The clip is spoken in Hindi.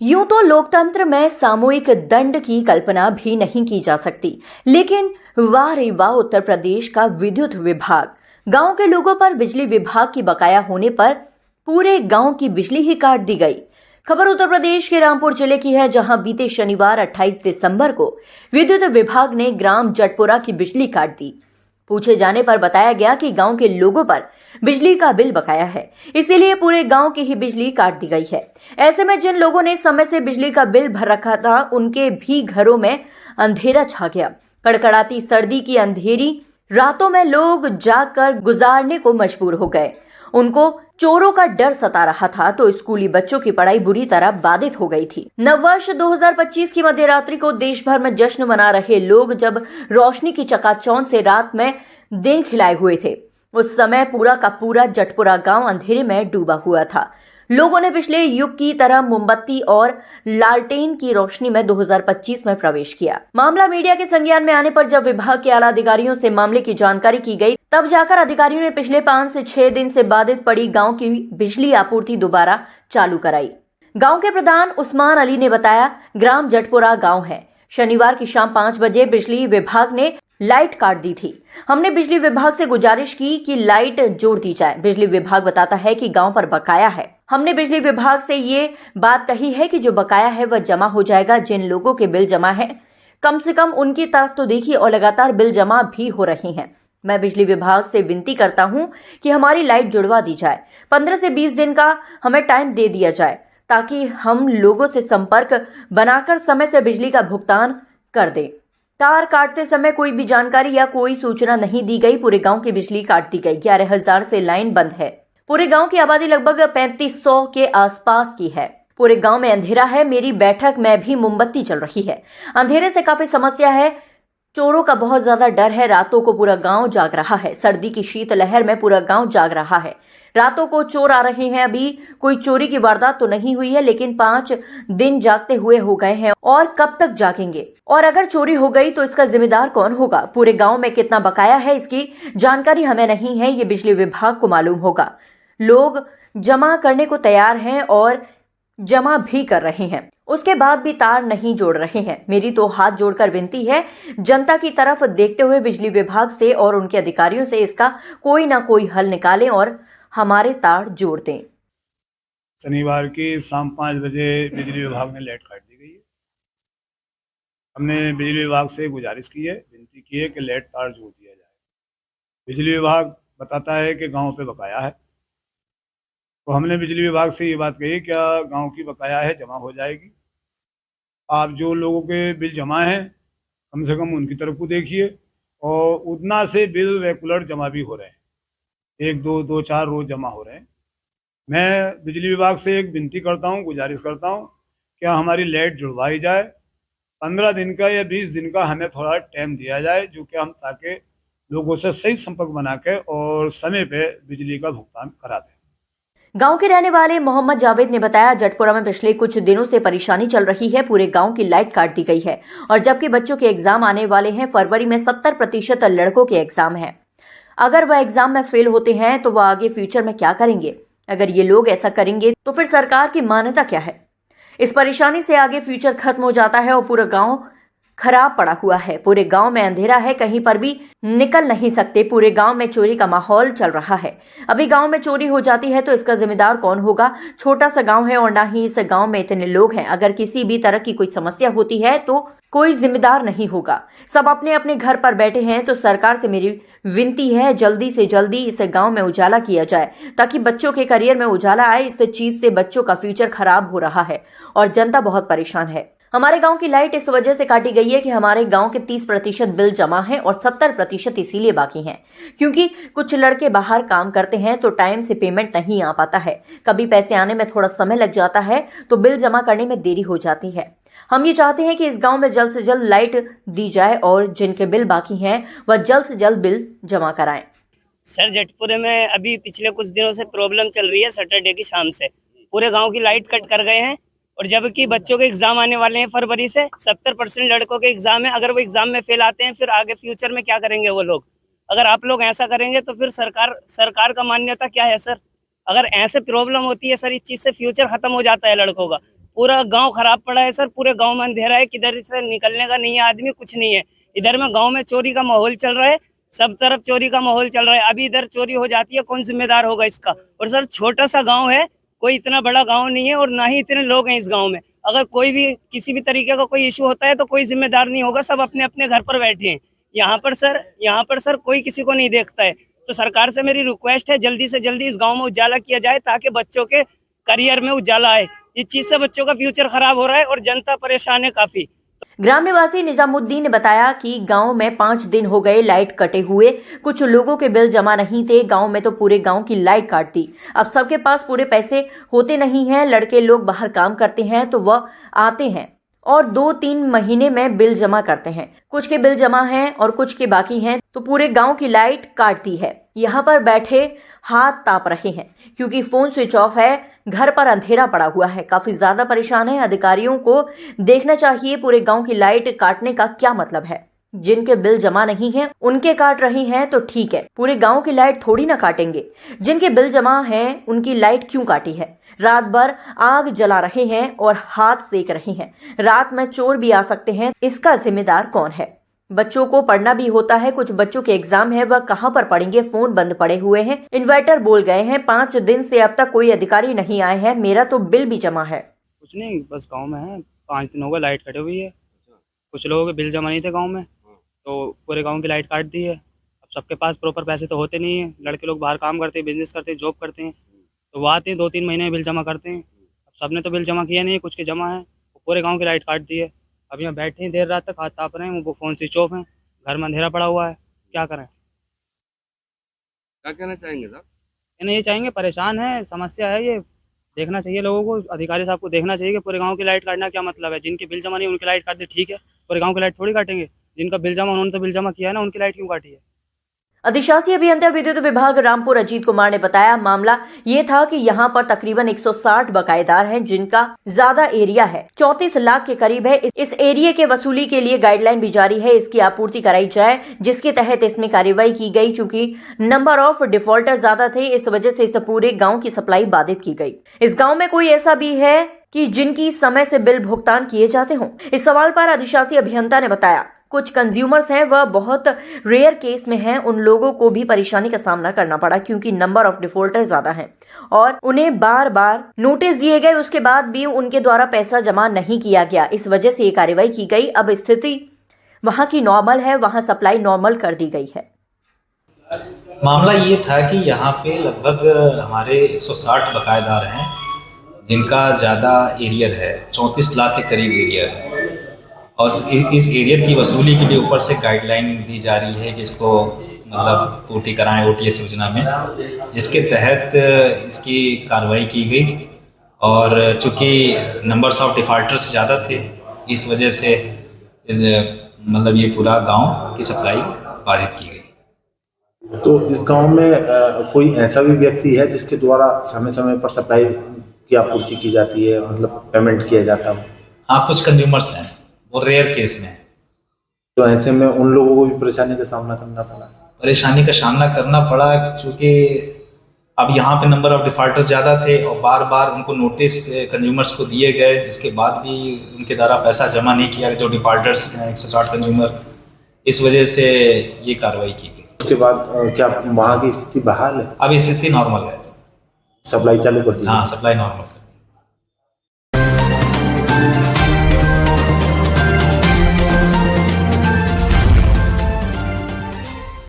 यूं तो लोकतंत्र में सामूहिक दंड की कल्पना भी नहीं की जा सकती, लेकिन वाह रे वाह, उत्तर प्रदेश का विद्युत विभाग गांव के लोगों पर बिजली विभाग की बकाया होने पर पूरे गांव की बिजली ही काट दी गई। खबर उत्तर प्रदेश के रामपुर जिले की है, जहां बीते शनिवार 28 दिसंबर को विद्युत विभाग ने ग्राम जटपुरा की बिजली काट दी। पूछे जाने पर बताया गया कि गांव के लोगों पर बिजली का बिल बकाया है, इसीलिए पूरे गांव की ही बिजली काट दी गई है। ऐसे में जिन लोगों ने समय से बिजली का बिल भर रखा था, उनके भी घरों में अंधेरा छा गया। कड़कड़ाती सर्दी की अंधेरी रातों में लोग जागकर गुजारने को मजबूर हो गए। उनको चोरों का डर सता रहा था, तो स्कूली बच्चों की पढ़ाई बुरी तरह बाधित हो गई थी। नववर्ष 2025 की मध्यरात्रि को देश भर में जश्न मना रहे लोग जब रोशनी की चकाचौंध से रात में दिन खिलाए हुए थे, उस समय पूरा का पूरा जटपुरा गांव अंधेरे में डूबा हुआ था। लोगों ने पिछले युग की तरह मोमबत्ती और लालटेन की रोशनी में 2025 में प्रवेश किया। मामला मीडिया के संज्ञान में आने पर जब विभाग के आला अधिकारियों से मामले की जानकारी की गई, तब जाकर अधिकारियों ने पिछले 5 से 6 दिन से बाधित पड़ी गांव की बिजली आपूर्ति दोबारा चालू कराई। गांव के प्रधान उस्मान अली ने बताया, ग्राम जटपुरा गांव है। शनिवार की शाम 5 बजे बिजली विभाग ने लाइट काट दी थी। हमने बिजली विभाग से गुजारिश की कि लाइट जोड़ दी जाए। बिजली विभाग बताता है कि गांव पर बकाया है। हमने बिजली विभाग से ये बात कही है कि जो बकाया है वह जमा हो जाएगा। जिन लोगों के बिल जमा है, कम से कम उनकी तरफ तो देखिए, और लगातार बिल जमा भी हो रहे हैं। मैं बिजली विभाग से विनती करता हूं कि हमारी लाइट जुड़वा दी जाए। 15 से 20 दिन का हमें टाइम दे दिया जाए, ताकि हम लोगों से संपर्क बनाकर समय से बिजली का भुगतान कर दें। तार काटते समय कोई भी जानकारी या कोई सूचना नहीं दी गई। पूरे गांव की बिजली काट दी गई। 11,000 से लाइन बंद है। पूरे गांव की आबादी लगभग 3500 के आसपास की है। पूरे गांव में अंधेरा है। मेरी बैठक में भी मोमबत्ती चल रही है। अंधेरे से काफी समस्या है। चोरों का बहुत ज्यादा डर है। रातों को पूरा गांव जाग रहा है। सर्दी की शीतलहर में पूरा गांव जाग रहा है। रातों को चोर आ रहे हैं। अभी कोई चोरी की वारदात तो नहीं हुई है, लेकिन 5 दिन जागते हुए हो गए हैं, और कब तक जागेंगे? और अगर चोरी हो गई तो इसका जिम्मेदार कौन होगा? पूरे गांव में कितना बकाया है, इसकी जानकारी हमें नहीं है। ये बिजली विभाग को मालूम होगा। लोग जमा करने को तैयार हैं और जमा भी कर रहे हैं, उसके बाद भी तार नहीं जोड़ रहे हैं। मेरी तो हाथ जोड़कर विनती है, जनता की तरफ देखते हुए बिजली विभाग से और उनके अधिकारियों से इसका कोई ना कोई हल निकालें और हमारे तार जोड़ दें। शनिवार की शाम 5 बजे बिजली विभाग ने लाइट काट दी गई है। हमने बिजली विभाग से गुजारिश की है, विनती की है कि लाइट तार जोड़ दिया जाए। बिजली विभाग बताता है कि गांव पे बकाया है, तो हमने बिजली विभाग से ये बात कही, क्या गांव की बकाया है, जमा हो जाएगी। आप जो लोगों के बिल जमा हैं, कम से कम उनकी तरफ को देखिए, और उतना से बिल रेगुलर जमा भी हो रहे हैं। 1-2-4 रोज जमा हो रहे हैं। मैं बिजली विभाग से एक विनती करता हूं, गुजारिश करता हूं, क्या हमारी लाइट जुड़वाई जाए। 15 दिन का या 20 दिन का हमें थोड़ा टाइम दिया जाए, जो कि हम ताकि लोगों से सही संपर्क बना के और समय पे बिजली का भुगतान करा दें। गांव के रहने वाले मोहम्मद जावेद ने बताया, जटपुरा में पिछले कुछ दिनों से परेशानी चल रही है। पूरे गांव की लाइट काट दी गई है, और जबकि बच्चों के एग्जाम आने वाले हैं। फरवरी में 70% लड़कों के एग्जाम हैं। अगर वह एग्जाम में फेल होते हैं तो वह आगे फ्यूचर में क्या करेंगे? अगर ये लोग ऐसा करेंगे तो फिर सरकार की मान्यता क्या है? इस परेशानी से आगे फ्यूचर खत्म हो जाता है और पूरा गांव खराब पड़ा हुआ है। पूरे गांव में अंधेरा है, कहीं पर भी निकल नहीं सकते। पूरे गांव में चोरी का माहौल चल रहा है। अभी गांव में चोरी हो जाती है तो इसका जिम्मेदार कौन होगा? छोटा सा गांव है और ना ही इस गांव में इतने लोग हैं। अगर किसी भी तरह की कोई समस्या होती है तो कोई जिम्मेदार नहीं होगा। सब अपने अपने घर पर बैठे हैं। तो सरकार से मेरी विनती है, जल्दी से जल्दी इस गांव में उजाला किया जाए, ताकि बच्चों के करियर में उजाला आए। इस चीज से बच्चों का फ्यूचर खराब हो रहा है और जनता बहुत परेशान है। हमारे गांव की लाइट इस वजह से काटी गई है कि हमारे गांव के 30% बिल जमा है और 70% इसीलिए बाकी हैं, क्योंकि कुछ लड़के बाहर काम करते हैं तो टाइम से पेमेंट नहीं आ पाता है। कभी पैसे आने में थोड़ा समय लग जाता है तो बिल जमा करने में देरी हो जाती है। हम ये चाहते हैं कि इस गांव में जल्द से जल्द लाइट दी जाए और जिनके बिल बाकी हैं वह जल्द से जल्द बिल जमा कराएं। सर, जटपुरे में अभी पिछले कुछ दिनों से प्रॉब्लम चल रही है। सैटरडे की शाम से पूरे गांव की लाइट कट कर गए हैं, और जबकि बच्चों के एग्जाम आने वाले हैं फरवरी से। 70% लड़कों के एग्जाम है। अगर वो एग्जाम में फेल आते हैं, फिर आगे फ्यूचर में क्या करेंगे वो लोग? अगर आप लोग ऐसा करेंगे तो फिर सरकार का मान्यता क्या है सर? अगर ऐसे प्रॉब्लम होती है सर, इस चीज से फ्यूचर खत्म हो जाता है लड़कों का। पूरा गांव खराब पड़ा है सर। पूरे गांव में अंधेरा है, किधर से निकलने का नहीं है, आदमी कुछ नहीं है। इधर में गांव में चोरी का माहौल चल रहा है, सब तरफ चोरी का माहौल चल रहा है। अभी इधर चोरी हो जाती है, कौन जिम्मेदार होगा इसका? और सर छोटा सा गांव है, कोई इतना बड़ा गांव नहीं है और ना ही इतने लोग हैं इस गांव में। अगर कोई भी किसी भी तरीके का कोई इशू होता है तो कोई जिम्मेदार नहीं होगा, सब अपने अपने घर पर बैठे हैं। यहाँ पर सर कोई किसी को नहीं देखता है। तो सरकार से मेरी रिक्वेस्ट है, जल्दी से जल्दी इस गांव में उजाला किया जाए ताकि बच्चों के करियर में उजाला आए। इस चीज से बच्चों का फ्यूचर खराब हो रहा है और जनता परेशान है काफी। ग्राम निवासी निजामुद्दीन ने बताया कि गांव में 5 दिन हो गए लाइट कटे हुए। कुछ लोगों के बिल जमा नहीं थे, गांव में तो पूरे गांव की लाइट काट दी। अब सबके पास पूरे पैसे होते नहीं हैं, लड़के लोग बाहर काम करते हैं तो वह आते हैं और 2-3 महीने में बिल जमा करते हैं। कुछ के बिल जमा हैं और कुछ के बाकी हैं, तो पूरे गांव की लाइट काट दी है। यहाँ पर बैठे हाथ ताप रहे हैं क्योंकि फोन स्विच ऑफ है, घर पर अंधेरा पड़ा हुआ है, काफी ज्यादा परेशान है। अधिकारियों को देखना चाहिए पूरे गांव की लाइट काटने का क्या मतलब है। जिनके बिल जमा नहीं हैं उनके काट रही हैं तो ठीक है, पूरे गांव की लाइट थोड़ी ना काटेंगे। जिनके बिल जमा हैं उनकी लाइट क्यों काटी है? रात भर आग जला रहे हैं और हाथ सेक रहे हैं। रात में चोर भी आ सकते हैं, इसका जिम्मेदार कौन है? बच्चों को पढ़ना भी होता है, कुछ बच्चों के एग्जाम है, वह कहाँ पर पढ़ेंगे? फोन बंद पड़े हुए हैं, इन्वर्टर बोल गए हैं। 5 दिन से अब तक कोई अधिकारी नहीं आए हैं, मेरा तो बिल भी जमा है। कुछ नहीं, बस गांव में है, 5 दिन हो गए लाइट कटी हुई है। कुछ लोगों के बिल जमा नहीं थे गांव में, तो पूरे गांव की लाइट काट दी है। अब सबके पास प्रॉपर पैसे तो होते नहीं है, लड़के लोग बाहर काम करते हैं, बिजनेस करते हैं, जॉब करते हैं, तो वो आते हैं 2-3 महीने में बिल जमा करते हैं। अब सबने तो बिल जमा किया नहीं है, कुछ के जमा है, पूरे गाँव की लाइट काट दी है। अब यहाँ बैठे हैं देर रात तक, हाथ ताप रहे हैं, वो फ़ोन स्विच ऑफ है, घर में अंधेरा पड़ा हुआ है, क्या करें? क्या कहना चाहेंगे साहब? कहना ये चाहेंगे, परेशान है, समस्या है, ये देखना चाहिए लोगों को, अधिकारी साहब को देखना चाहिए कि पूरे गांव की लाइट काटना क्या मतलब है। जिनके बिल जमा नहीं उनकी लाइट काट दे, ठीक है, पूरे गांव की लाइट थोड़ी काटेंगे। जिनका बिल जमा, उन्होंने तो बिल जमा किया है ना, उनकी लाइट क्यों काटी है? अधिशासी अभियंता विद्युत विभाग रामपुर अजीत कुमार ने बताया, मामला ये था कि यहाँ पर तकरीबन 160 बकायेदार हैं जिनका ज्यादा एरिया है, 34 लाख के करीब है। इस एरिया के वसूली के लिए गाइडलाइन भी जारी है, इसकी आपूर्ति कराई जाए, जिसके तहत इसमें कार्रवाई की गई। चूंकि नंबर ऑफ डिफॉल्टर ज्यादा थे, इस वजह से इस पूरे गाँव की सप्लाई बाधित की गई। इस गाँव में कोई ऐसा भी है कि जिनकी समय से बिल भुगतान किए जाते हों? इस सवाल पर अधिशासी अभियंता ने बताया, कुछ कंज्यूमर्स हैं वह बहुत रेयर केस में हैं, उन लोगों को भी परेशानी का सामना करना पड़ा क्योंकि नंबर ऑफ डिफॉल्टर ज्यादा हैं और उन्हें बार बार नोटिस दिए गए, उसके बाद भी उनके द्वारा पैसा जमा नहीं किया गया। इस वजह से ये कार्रवाई की गई। अब स्थिति वहां की नॉर्मल है, वहां सप्लाई नॉर्मल कर दी गई है। मामला ये था कि यहाँ पे लगभग हमारे 160 बकायेदार हैं जिनका ज़्यादा एरियर है, 34 लाख के करीब एरियर है और इस एरियर की वसूली के लिए ऊपर से गाइडलाइन दी जा रही है कि इसको मतलब पूर्ति कराएं OTS योजना में, जिसके तहत इसकी कार्रवाई की गई। और चूँकि नंबर्स ऑफ डिफॉल्टर्स ज़्यादा थे, इस वजह से मतलब ये पूरा गांव की सप्लाई बाधित की गई। तो इस गांव में कोई ऐसा भी व्यक्ति है जिसके द्वारा समय समय पर सप्लाई की आपूर्ति की जाती है, मतलब पेमेंट किया जाता हो? हाँ, कुछ कंज्यूमर्स हैं, वो रेयर केस में है। तो ऐसे में उन लोगों को भी परेशानी का सामना करना पड़ा? परेशानी का सामना करना पड़ा क्योंकि अब यहाँ पे नंबर ऑफ डिफॉल्टर्स ज़्यादा थे और बार बार उनको नोटिस कंज्यूमर्स को दिए गए, उसके बाद भी उनके द्वारा पैसा जमा नहीं किया जो डिफॉल्टर्स हैं 160 कंज्यूमर, इस वजह से ये कार्रवाई की गई। उसके बाद क्या वहाँ की स्थिति बहाल है? अब स्थिति नॉर्मल है, सप्लाई चालू कर दी? हाँ, सप्लाई नॉर्मल है।